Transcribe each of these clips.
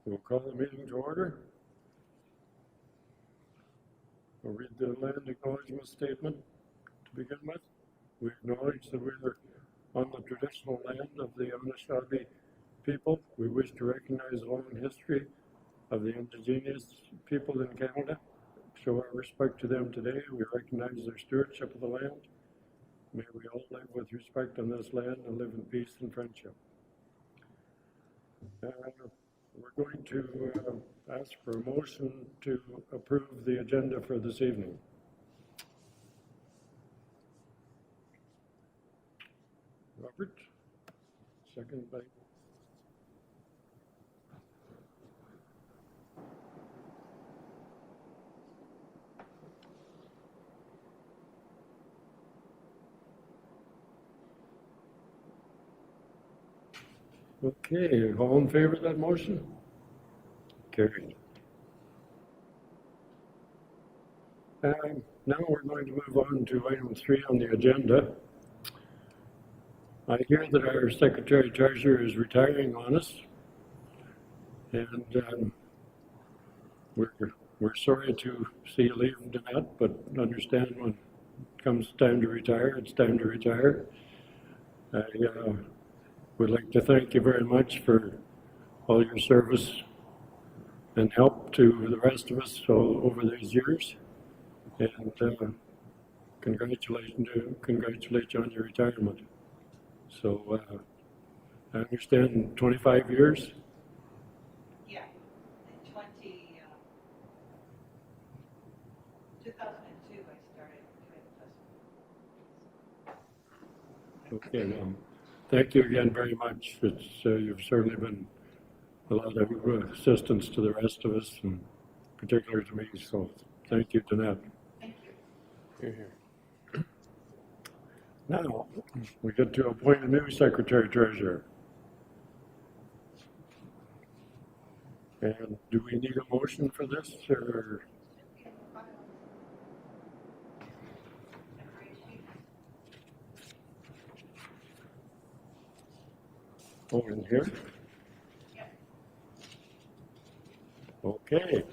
We'll call the meeting to order. We'll read the land acknowledgement statement to begin with. We acknowledge that we are on the traditional land of the Anishinaabe people. We wish to recognize the long history of the indigenous people in Canada. Show our respect to them today. We recognize their stewardship of the land. May we all live with respect on this land and live in peace and friendship. We're going to ask for a motion to approve the agenda for this evening. Robert, second by Okay, all in favor of that motion? Carried. Now we're going to move on to item 3 on the agenda. I hear that our Secretary Treasurer is retiring on us, and we're sorry to see you leave, Danette, but understand when it comes time to retire, it's time to retire. We'd like to thank you very much for all your service and help to the rest of us over these years, and congratulate you on your retirement. So I understand 25 years? Yeah, in 2002 I started doing this. Okay, thank you again very much. It's you've certainly been a lot of assistance to the rest of us, and particularly to me, so thank you, Danette. Thank you. You're here. Now, we get to appoint a new Secretary Treasurer. And do we need a motion for this, or? Oh, in here? Yeah. Okay.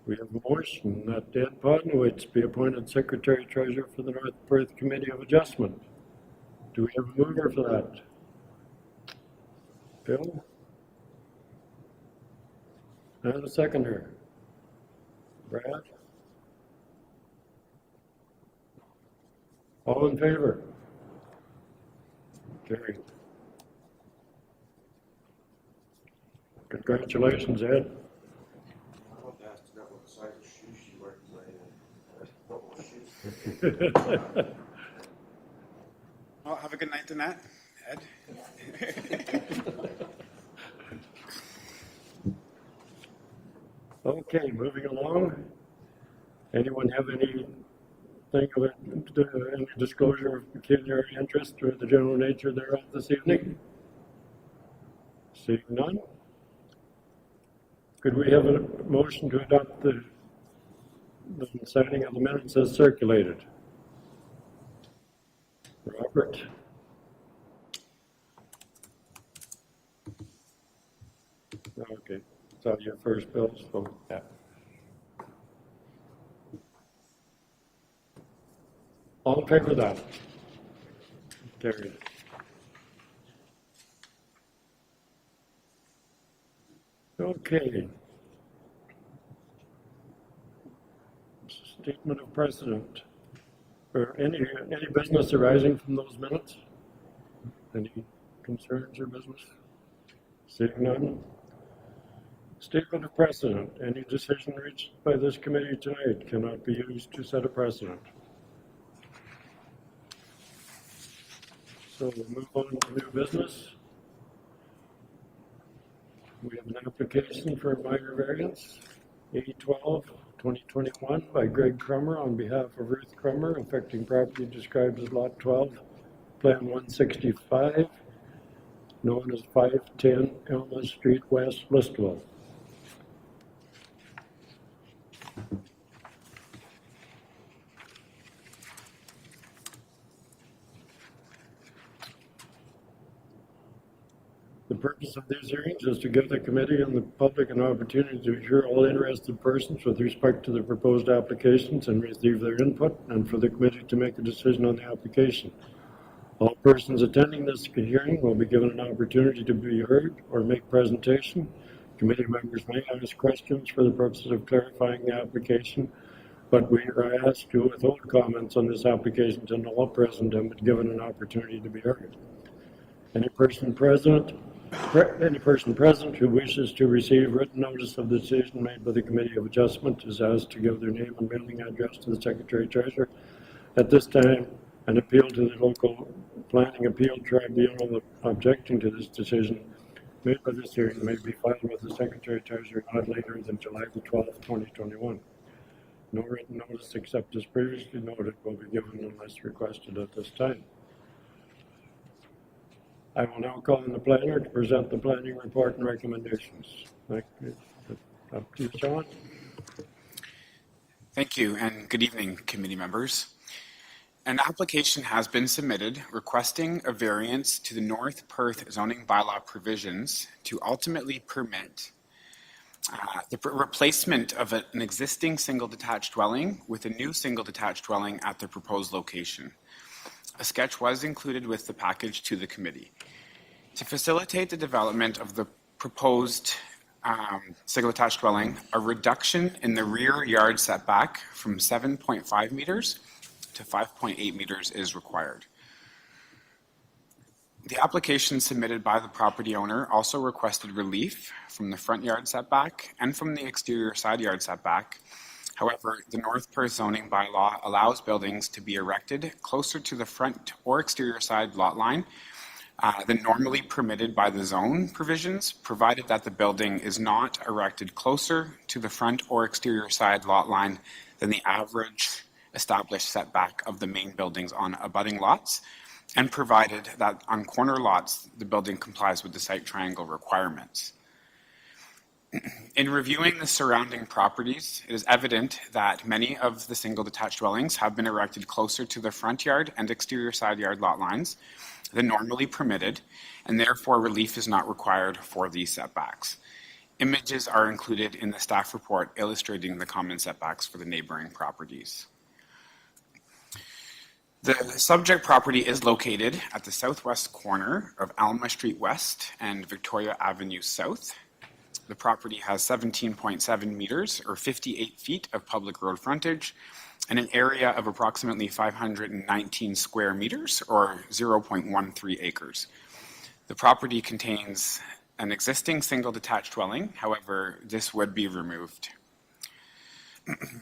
We have a motion that Ed Podnowitz be appointed Secretary Treasurer for the North Perth Committee of Adjustment. Do we have a mover for that? Bill? And a seconder? Brad? All in favor? Carried. Congratulations, Ed. Well, have a good night, Danette. Ed. Okay, moving along. Anyone have anything of it, any disclosure of pecuniary interest or the general nature thereof this evening? Seeing none. Could we have a motion to adopt the signing of the minutes as circulated? Robert? Okay, so your first, Bill, so yeah. All in favor of that? Carried. Okay. Statement of precedent. Or any business arising from those minutes? Any concerns or business? Seeing none. Statement of precedent. Any decision reached by this committee tonight cannot be used to set a precedent. So we'll move on to new business. We have an application for a minor variance, A12-2021 by Greg Crummer on behalf of Ruth Crummer, affecting property described as Lot 12, Plan 165, known as 510 Elma Street West, Listowel. purpose of these hearings is to give the committee and the public an opportunity to hear all interested persons with respect to the proposed applications and receive their input, and for the committee to make a decision on the application. All persons attending this hearing will be given an opportunity to be heard or make presentation. Committee members may ask questions for the purposes of clarifying the application, but we are asked to withhold comments on this application until all present have been given an opportunity to be heard. Any person present who wishes to receive written notice of the decision made by the Committee of Adjustment is asked to give their name and mailing address to the Secretary Treasurer. At this time, an appeal to the local planning appeal tribunal objecting to this decision made by this hearing may be filed with the Secretary Treasurer not later than July the 12th, 2021. No written notice except as previously noted will be given unless requested at this time. I will now call on the planner to present the planning report and recommendations. Thank you. Up to you, Sean. Thank you, and good evening, committee members. An application has been submitted requesting a variance to the North Perth zoning bylaw provisions to ultimately permit the replacement of an existing single detached dwelling with a new single detached dwelling at the proposed location. A sketch was included with the package to the committee. To facilitate the development of the proposed single detached dwelling, a reduction in the rear yard setback from 7.5 meters to 5.8 meters is required. The application submitted by the property owner also requested relief from the front yard setback and from the exterior side yard setback. However, the North Perth zoning bylaw allows buildings to be erected closer to the front or exterior side lot line than normally permitted by the zone provisions, provided that the building is not erected closer to the front or exterior side lot line than the average established setback of the main buildings on abutting lots, and provided that on corner lots, the building complies with the site triangle requirements. In reviewing the surrounding properties, it is evident that many of the single detached dwellings have been erected closer to the front yard and exterior side yard lot lines than normally permitted, and therefore relief is not required for these setbacks. Images are included in the staff report illustrating the common setbacks for the neighboring properties. The subject property is located at the southwest corner of Alma Street West and Victoria Avenue South. The property has 17.7 meters or 58 feet of public road frontage and an area of approximately 519 square meters or 0.13 acres. The property contains an existing single detached dwelling, however, this would be removed.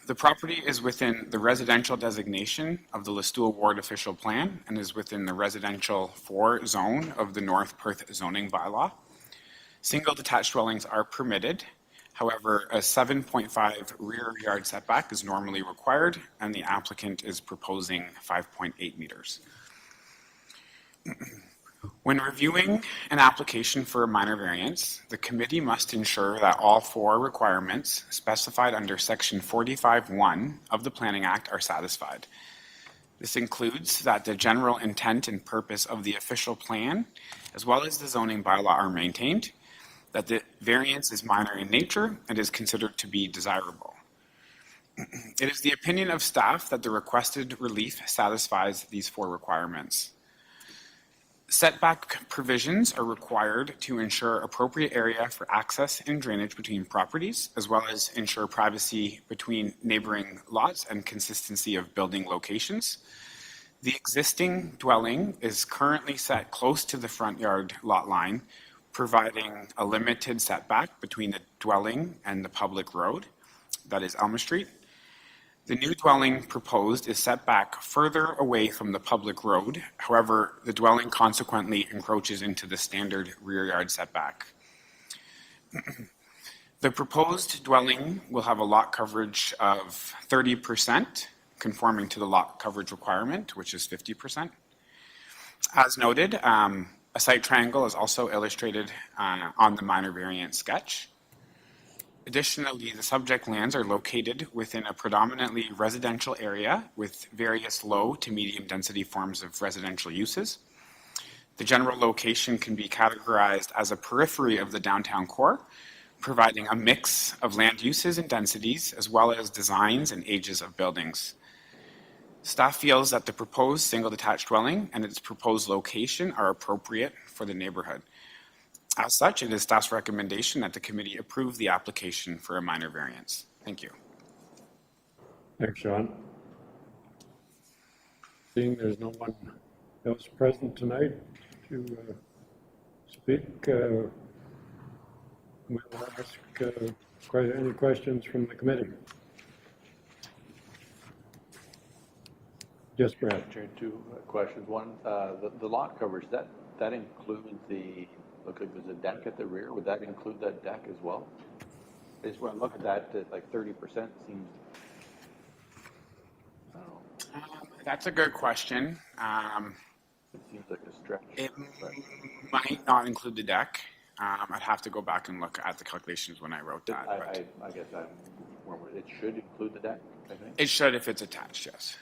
The property is within the residential designation of the Listowel Ward official plan and is within the residential 4 zone of the North Perth zoning bylaw. Single detached dwellings are permitted. However, a 7.5 rear yard setback is normally required, and the applicant is proposing 5.8 meters. When reviewing an application for a minor variance, the committee must ensure that all 4 requirements specified under Section 45(1) of the Planning Act are satisfied. This includes that the general intent and purpose of the official plan, as well as the zoning bylaw, are maintained, that the variance is minor in nature and is considered to be desirable. It is the opinion of staff that the requested relief satisfies these 4 requirements. Setback provisions are required to ensure appropriate area for access and drainage between properties, as well as ensure privacy between neighboring lots and consistency of building locations. The existing dwelling is currently set close to the front yard lot line, providing a limited setback between the dwelling and the public road, that is Alma Street. The new dwelling proposed is set back further away from the public road. However, the dwelling consequently encroaches into the standard rear yard setback. The proposed dwelling will have a lot coverage of 30%, conforming to the lot coverage requirement, which is 50%. As noted, a site triangle is also illustrated on the minor variance sketch. Additionally, the subject lands are located within a predominantly residential area with various low to medium density forms of residential uses. The general location can be categorized as a periphery of the downtown core, providing a mix of land uses and densities, as well as designs and ages of buildings. Staff feels that the proposed single detached dwelling and its proposed location are appropriate for the neighborhood. As such, it is staff's recommendation that the committee approve the application for a minor variance. Thank you. Thanks, Sean. Seeing there's no one else present tonight to speak, we will ask any questions from the committee. Yes, Brad. Chair, two questions. One, the lot coverage, that includes the, look like there's a deck at the rear. Would that include that deck as well? I just want to look at that, like 30% seems, I don't know, That's a good question. it seems like a stretch. It but- might not include the deck. I'd have to go back and look at the calculations when I wrote that. But I guess it should include the deck, I think. it should if it's attached, yes.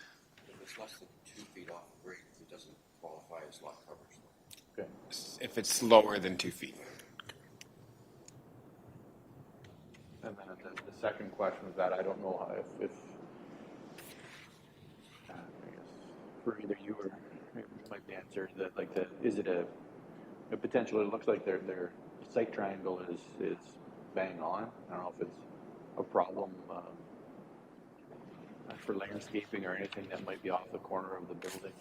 If it's less than 2 feet off the grade, it doesn't qualify as lot coverage. Okay. If it's lower than 2 feet. And then the second question was that I don't know how, if I guess for either you or maybe you might be answered that like is it a potential? It looks like their site triangle is bang on. I don't know if it's a problem for landscaping or anything that might be off the corner of the building.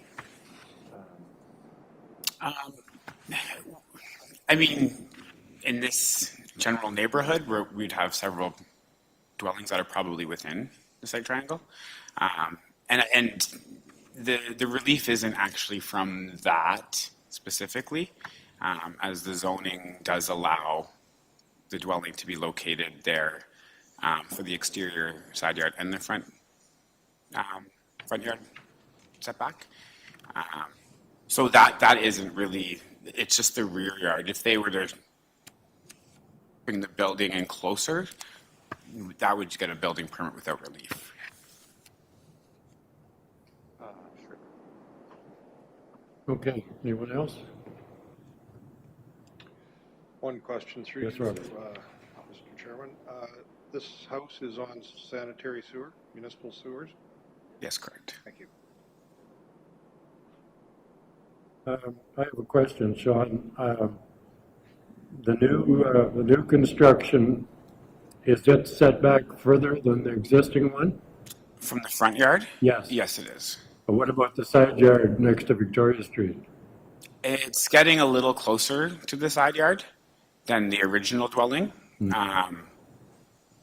I mean, in this general neighborhood, where we'd have several dwellings that are probably within the site triangle, and the relief isn't actually from that specifically, as the zoning does allow the dwelling to be located there for the exterior side yard and the front yard setback. So that isn't really, it's just the rear yard. If they were to bring the building in closer, that would get a building permit without relief. Sure. Okay, anyone else? One question through Yes, you, Robert. Mr. Chairman. This house is on sanitary sewer, municipal sewers? Yes, correct. Thank you. I have a question, Sean. The new construction, is it set back further than the existing one? From the front yard? Yes. Yes, it is. But what about the side yard next to Victoria Street? It's getting a little closer to the side yard than the original dwelling,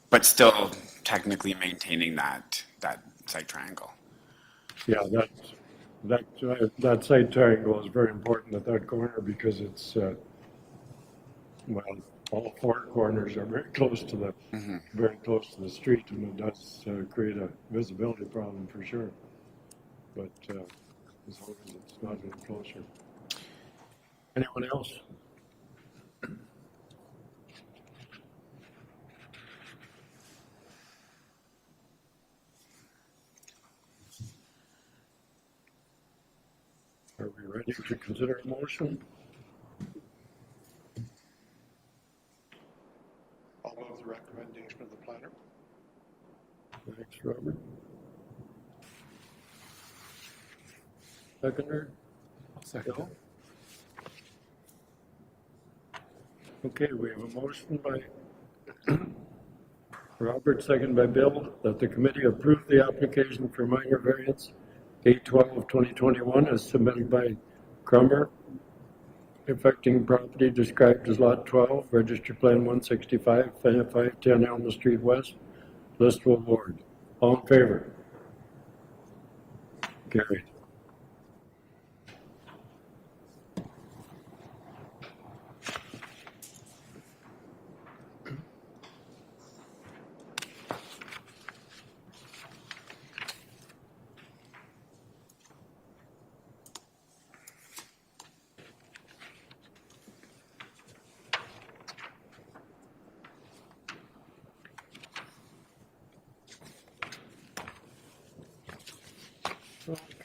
but still technically maintaining that site triangle. Yeah, that side triangle is very important at that corner because it's, all four corners are very close to the street, and it does create a visibility problem for sure. But as long as it's not any closer. Anyone else? Are we ready to consider a motion? I'll move the recommendation of the planner. Thanks, Robert. Seconder? Second. Okay, we have a motion by Robert, second by Bill, that the committee approve the application for minor variance 8/12/2021 as submitted by Crummer, affecting property described as Lot 12, Register Plan 165, 510 Elm Street West, Listwell Ward. All in favor? Carried.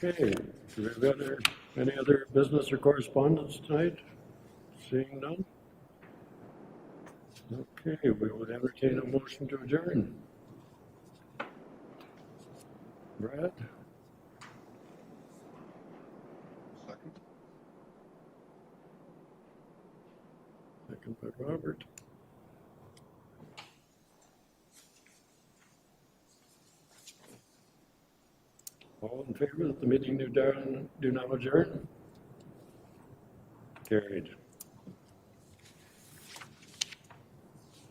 Okay, do we have other Any other business or correspondence tonight? Seeing none? Okay, we would entertain a motion to adjourn. Brad? Second. Second by Robert. All in favor that the meeting do now adjourn? Carried.